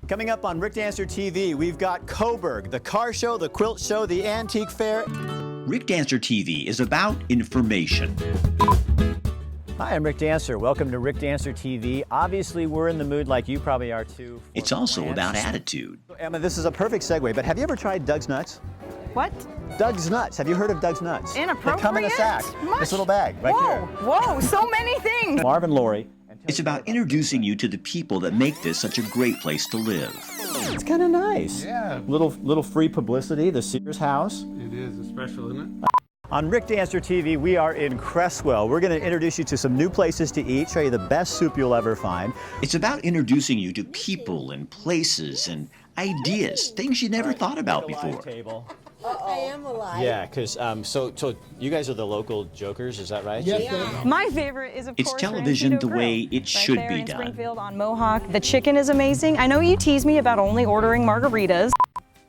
Coming up on Rick Dancer TV, we've got Coburg, the car show, the quilt show, the antique fair. Rick Dancer TV is about information. Hi, I'm Rick Dancer. Welcome to Rick Dancer TV. Obviously, we're in the mood like you probably are too. It's also about attitude. Emma, this is a perfect segue, but have you ever tried Doug's Nuts? What? Doug's Nuts. Have you heard of Doug's Nuts? Inappropriate? They come in a sack. Much? This little bag right Whoa, here. whoa, so many things. Marv and Lori. It's about introducing you to the people that make this such a great place to live. It's kind of nice. Yeah. Little free publicity, the Sears house. It is special, isn't it? On Rick Dancer TV, we are in Cresswell. We're going to introduce you to some new places to eat, show you the best soup you'll ever find. It's about introducing you to people and places and ideas, things you never thought about before. I am alive. Yeah, because so you guys are the local jokers, is that right? Yes, Yeah. My favorite is, of It's course, television Ranchito the way Grill, it should right there be in done. Springfield on Mohawk. The chicken is amazing. I know you tease me about only ordering margaritas.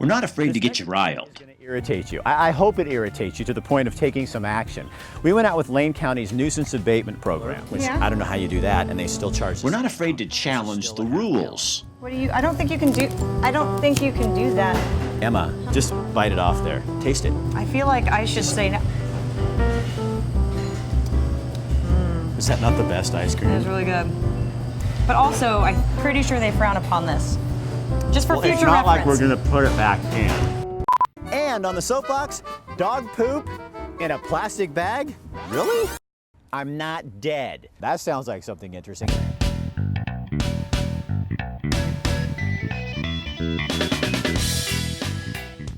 We're not afraid to get you riled. It's going to irritate you. I hope it irritates you to the point of taking some action. We went out with Lane County's nuisance abatement program, which Yeah. I don't know how you do that, and they still charge us. We're not afraid to challenge the rules. What do you? I don't think you can do that. Emma, just bite it off there. Taste it. I feel like I should say no. Is that not the best ice cream? It was really good. But also, I'm pretty sure they frown upon this. Just for Well, future it's not like reference. we're going to put it back in. And on the soapbox, dog poop in a plastic bag? Really? I'm not dead. That sounds like something interesting.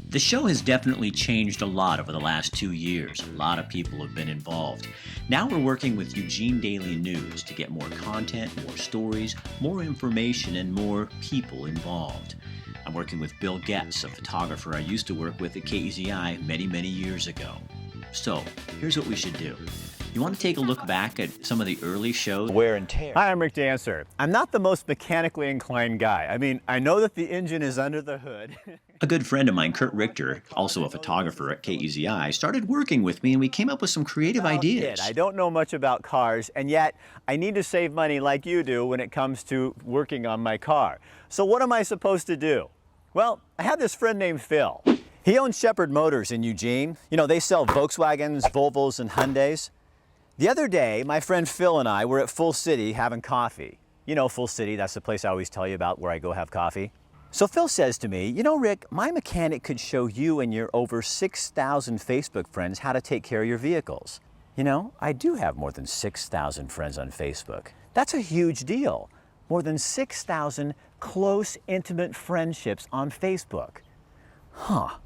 The show has definitely changed a lot over the last 2 years. A lot of people have been involved. Now we're working with Eugene Daily News to get more content, more stories, more information, and more people involved. I'm working with Bill Getz, a photographer I used to work with at KEZI many, many years ago. So, here's what we should do. You want to take a look back at some of the early shows? Wear and tear. Hi, I'm Rick Dancer. I'm not the most mechanically inclined guy. I mean, I know that the engine is under the hood. A good friend of mine, Kurt Richter, also a photographer at KEZI, started working with me and we came up with some creative ideas. I don't know much about cars, and yet I need to save money like you do when it comes to working on my car. So what am I supposed to do? Well, I have this friend named Phil. He owns Shepherd Motors in Eugene. You know, they sell Volkswagens, Volvos, and Hyundais. The other day, my friend Phil and I were at Full City having coffee. You know Full City, that's the place I always tell you about where I go have coffee. So Phil says to me, you know, Rick, my mechanic could show you and your over 6,000 Facebook friends how to take care of your vehicles. You know, I do have more than 6,000 friends on Facebook. That's a huge deal. More than 6,000 close, intimate friendships on Facebook. Huh.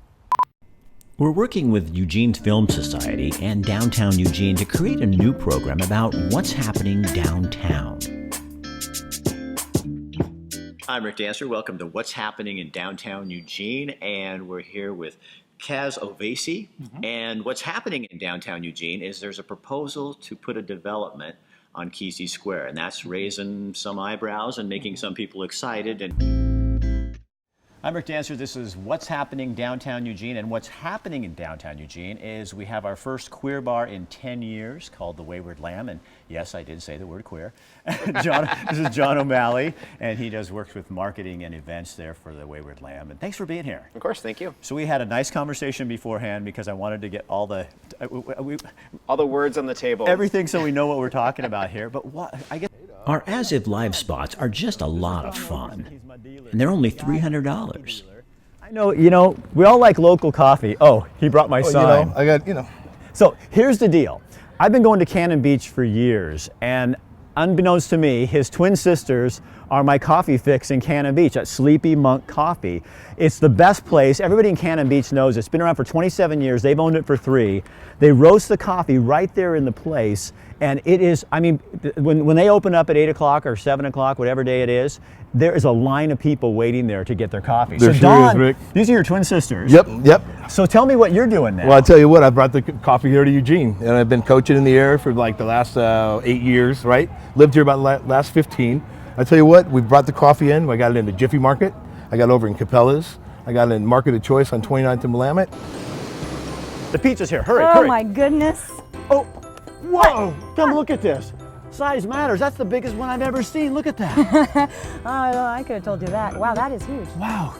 We're working with Eugene's Film Society and Downtown Eugene to create a new program about what's happening downtown. I'm Rick Dancer. Welcome to What's Happening in Downtown Eugene, and we're here with Kaz Ovesi. And what's happening in downtown Eugene is there's a proposal to put a development on Kesey Square, and that's raising some eyebrows and making some people excited. I'm Rick Dancer. This is What's Happening Downtown Eugene, and what's happening in downtown Eugene is we have our first queer bar in 10 years called The Wayward Lamb, and yes, I did say the word queer. This is John O'Malley, and he does work with marketing and events there for The Wayward Lamb, and thanks for being here. Of course, thank you. So we had a nice conversation beforehand because I wanted to get all the words on the table. everything so we know what we're talking about here, but what I guess Our as-if live spots are just a lot of fun, and they're only $300. I know, you know, we all like local coffee. Oh, he brought my sign. I got, you know. So here's the deal. I've been going to Cannon Beach for years, and unbeknownst to me, his twin sisters are my coffee fix in Cannon Beach at Sleepy Monk Coffee. It's the best place. Everybody in Cannon Beach knows it's been around for 27 years. They've owned it for 3. They roast the coffee right there in the place, and it is, I mean, when they open up at 8 o'clock or 7 o'clock, whatever day it is, there is a line of people waiting there to get their coffee. There so sure Dawn, is, Rick. these are your twin sisters. Yep. So tell me what you're doing now. Well, I tell you what, I brought the coffee here to Eugene, and I've been coaching in the area for like the last 8 years, right? Lived here about the last 15. I tell you what, we brought the coffee in. I got it in the Jiffy Market. I got it over in Capella's. I got it in Market of Choice on 29th and Willamette. The pizza's here. Hurry, Oh hurry. my goodness. Oh, whoa! Come look at this. Size matters. That's the biggest one I've ever seen. Look at that. I could have told you that. Wow, that is huge. Wow.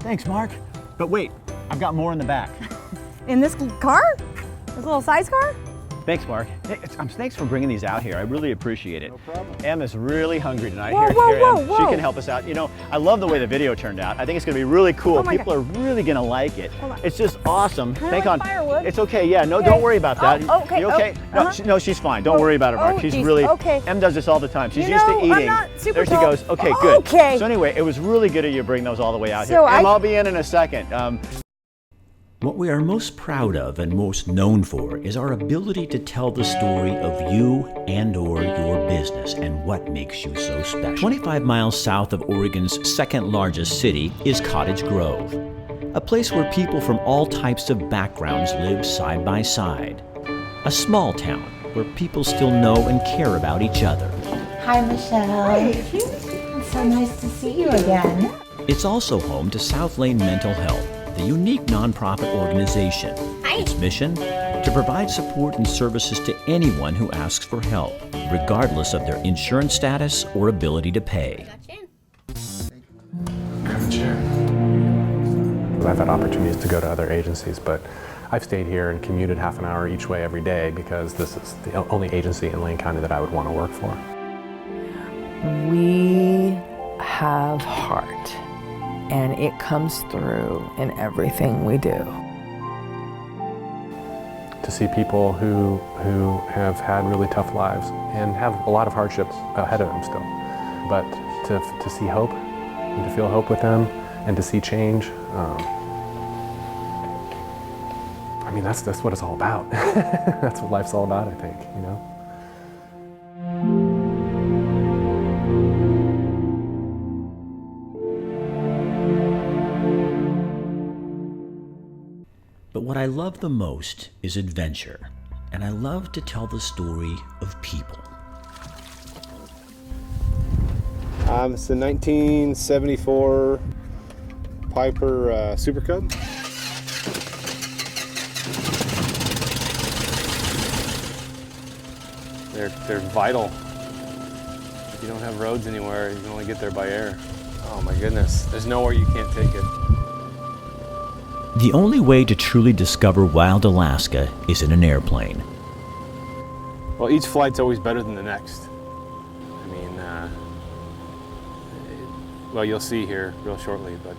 Thanks, Mark. But wait, I've got more in the back. In this car? This little size car? Thanks, Mark. Hey, thanks for bringing these out here. I really appreciate it. No problem. Em is really hungry tonight. Whoa, Here, whoa, Em. whoa, She whoa. can help us out. You know, I love the way the video turned out. I think it's going to be really cool. Oh my People are really going to like it. Hold on. It's just awesome. Can I Think like on. firewood? It's okay. Yeah. No, Okay. don't worry about that. Oh, okay. You okay? Oh, No, no, she's fine. Don't worry about it, Mark. Oh, She's geez. really. Okay. Em does this all the time. She's You used to know, eating. I'm not super there she tall. goes. Okay, good. Okay. So anyway, it was really good of you to bring those all the way out So here. Em, I- I'll be in a second. What we are most proud of and most known for is our ability to tell the story of you and/or your business and what makes you so special. 25 miles south of Oregon's second largest city is Cottage Grove, a place where people from all types of backgrounds live side by side. A small town where people still know and care about each other. Hi, Michelle. It's so nice to see you again. It's also home to South Lane Mental Health, the unique nonprofit organization. Its mission? To provide support and services to anyone who asks for help, regardless of their insurance status or ability to pay. Grab a chair. I've had opportunities to go to other agencies, but I've stayed here and commuted half an hour each way every day because this is the only agency in Lane County that I would want to work for. We have heart, and it comes through in everything we do. To see people who have had really tough lives and have a lot of hardships ahead of them still, but to see hope and to feel hope with them and to see change, I mean, that's what it's all about. That's what life's all about, I think, you know? But what I love the most is adventure, and I love to tell the story of people. It's a 1974 Piper Super Cub. They're vital. If you don't have roads anywhere, you can only get there by air. Oh my goodness, there's nowhere you can't take it. The only way to truly discover wild Alaska is in an airplane. Well, each flight's always better than the next. I mean, well, you'll see here real shortly, but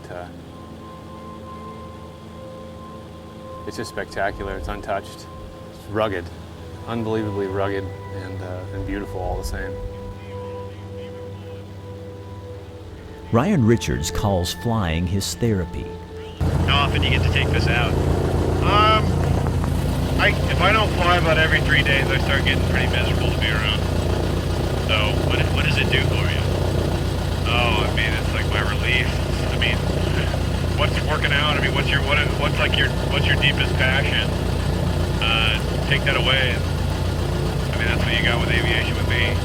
it's just spectacular. It's untouched. It's rugged, unbelievably rugged, and beautiful all the same. Ryan Richards calls flying his therapy. How often do you get to take this out? If I don't fly about every 3 days, I start getting pretty miserable to be around. So, what does it do for you? Oh, I mean, it's like my relief. I mean, what's working out? I mean, what's your deepest passion? Take that away. I mean, that's what you got with aviation with me.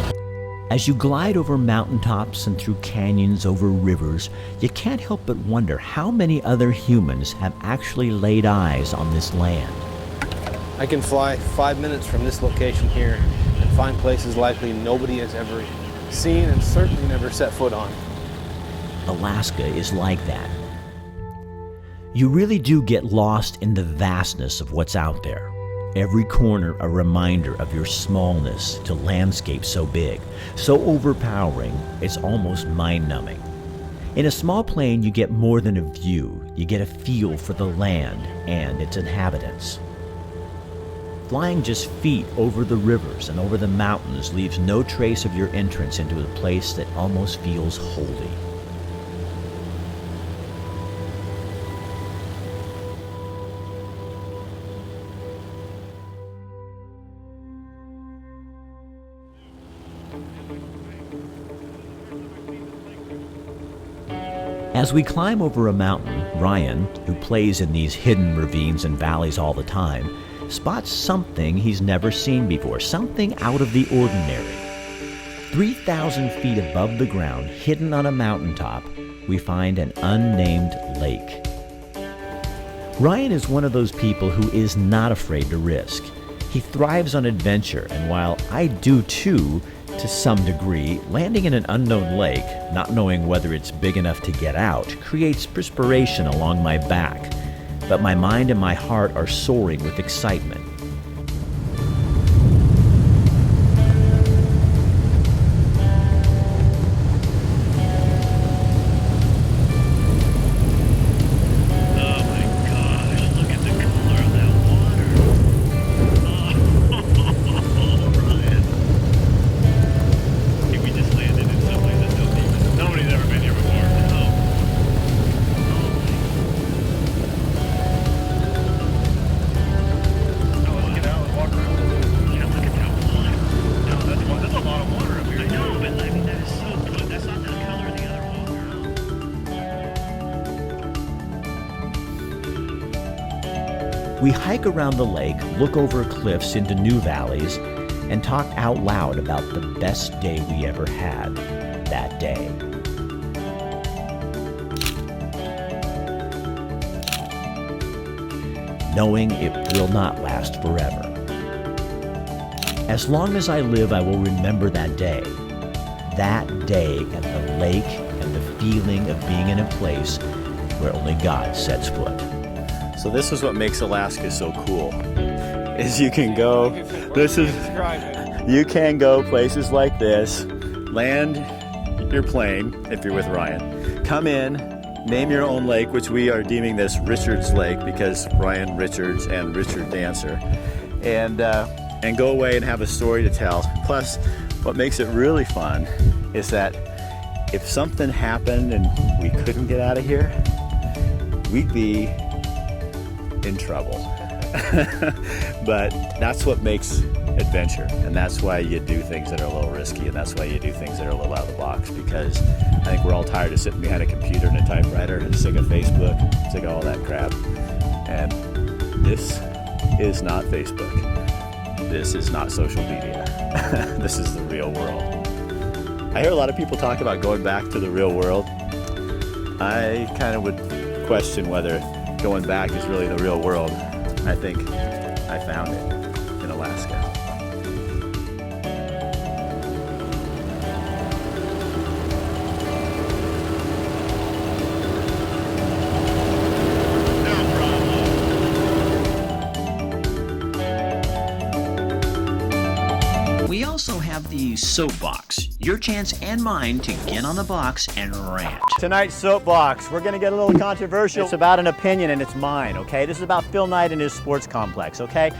As you glide over mountaintops and through canyons, over rivers, you can't help but wonder how many other humans have actually laid eyes on this land. I can fly 5 minutes from this location here and find places likely nobody has ever seen and certainly never set foot on. Alaska is like that. You really do get lost in the vastness of what's out there. Every corner a reminder of your smallness to landscapes so big, so overpowering, it's almost mind-numbing. In a small plane, you get more than a view. You get a feel for the land and its inhabitants. Flying just feet over the rivers and over the mountains leaves no trace of your entrance into a place that almost feels holy. As we climb over a mountain, Ryan, who plays in these hidden ravines and valleys all the time, spots something he's never seen before, something out of the ordinary. 3,000 feet above the ground, hidden on a mountaintop, we find an unnamed lake. Ryan is one of those people who is not afraid to risk. He thrives on adventure, and while I do too, to some degree, landing in an unknown lake, not knowing whether it's big enough to get out, creates perspiration along my back. But my mind and my heart are soaring with excitement. We hike around the lake, look over cliffs into new valleys, and talk out loud about the best day we ever had that day. Knowing it will not last forever. As long as I live, I will remember that day. That day and the lake and the feeling of being in a place where only God sets foot. So this is what makes Alaska so cool, is you can go, you can go places like this, land your plane, if you're with Ryan, come in, name your own lake, which we are deeming this Richards Lake because Ryan Richards and Richard Dancer, and go away and have a story to tell. Plus, what makes it really fun is that if something happened and we couldn't get out of here, we'd be in trouble. But that's what makes adventure, and that's why you do things that are a little risky, and that's why you do things that are a little out of the box, because I think we're all tired of sitting behind a computer and a typewriter and sick of Facebook, sick of all that crap. And this is not Facebook. This is not social media. This is the real world. I hear a lot of people talk about going back to the real world. I kind of would question whether going back is really the real world. I think I found it in Alaska. We also have the soapbox, your chance and mine to get on the box and rant. Tonight's soapbox, we're gonna get a little controversial. It's about an opinion and it's mine, okay? This is about Phil Knight and his sports complex, okay?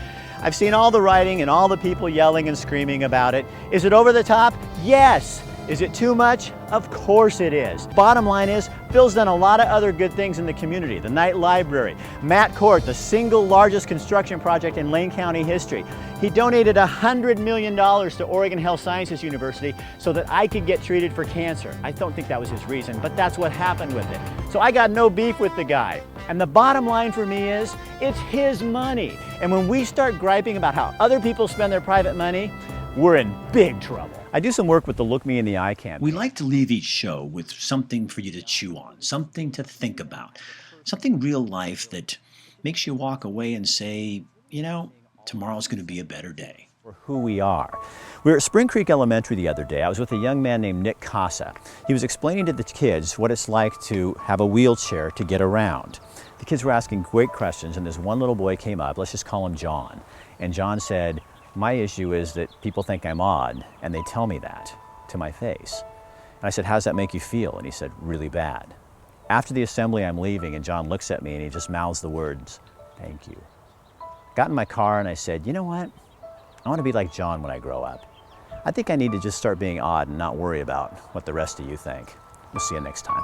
I've seen all the writing and all the people yelling and screaming about it. Is it over the top? Yes. Is it too much? Of course it is. Bottom line is, Phil's done a lot of other good things in the community. The Knight Library, Matt Court, the single largest construction project in Lane County history. He donated $100 million to Oregon Health Sciences University so that I could get treated for cancer. I don't think that was his reason, but that's what happened with it. So I got no beef with the guy. And the bottom line for me is, it's his money. And when we start griping about how other people spend their private money, we're in big trouble. I do some work with the Look Me in the Eye campaign. We like to leave each show with something for you to chew on, something to think about, something real life that makes you walk away and say, you know, tomorrow's going to be a better day. For who we are. We were at Spring Creek Elementary the other day. I was with a young man named Nick Casa. He was explaining to the kids what it's like to have a wheelchair to get around. The kids were asking great questions, and this one little boy came up, let's just call him John. And John said, my issue is that people think I'm odd, and they tell me that to my face. And I said, how does that make you feel? And he said, really bad. After the assembly, I'm leaving, and John looks at me, and he just mouths the words, thank you. Got in my car, and I said, you know what? I want to be like John when I grow up. I think I need to just start being odd and not worry about what the rest of you think. We'll see you next time.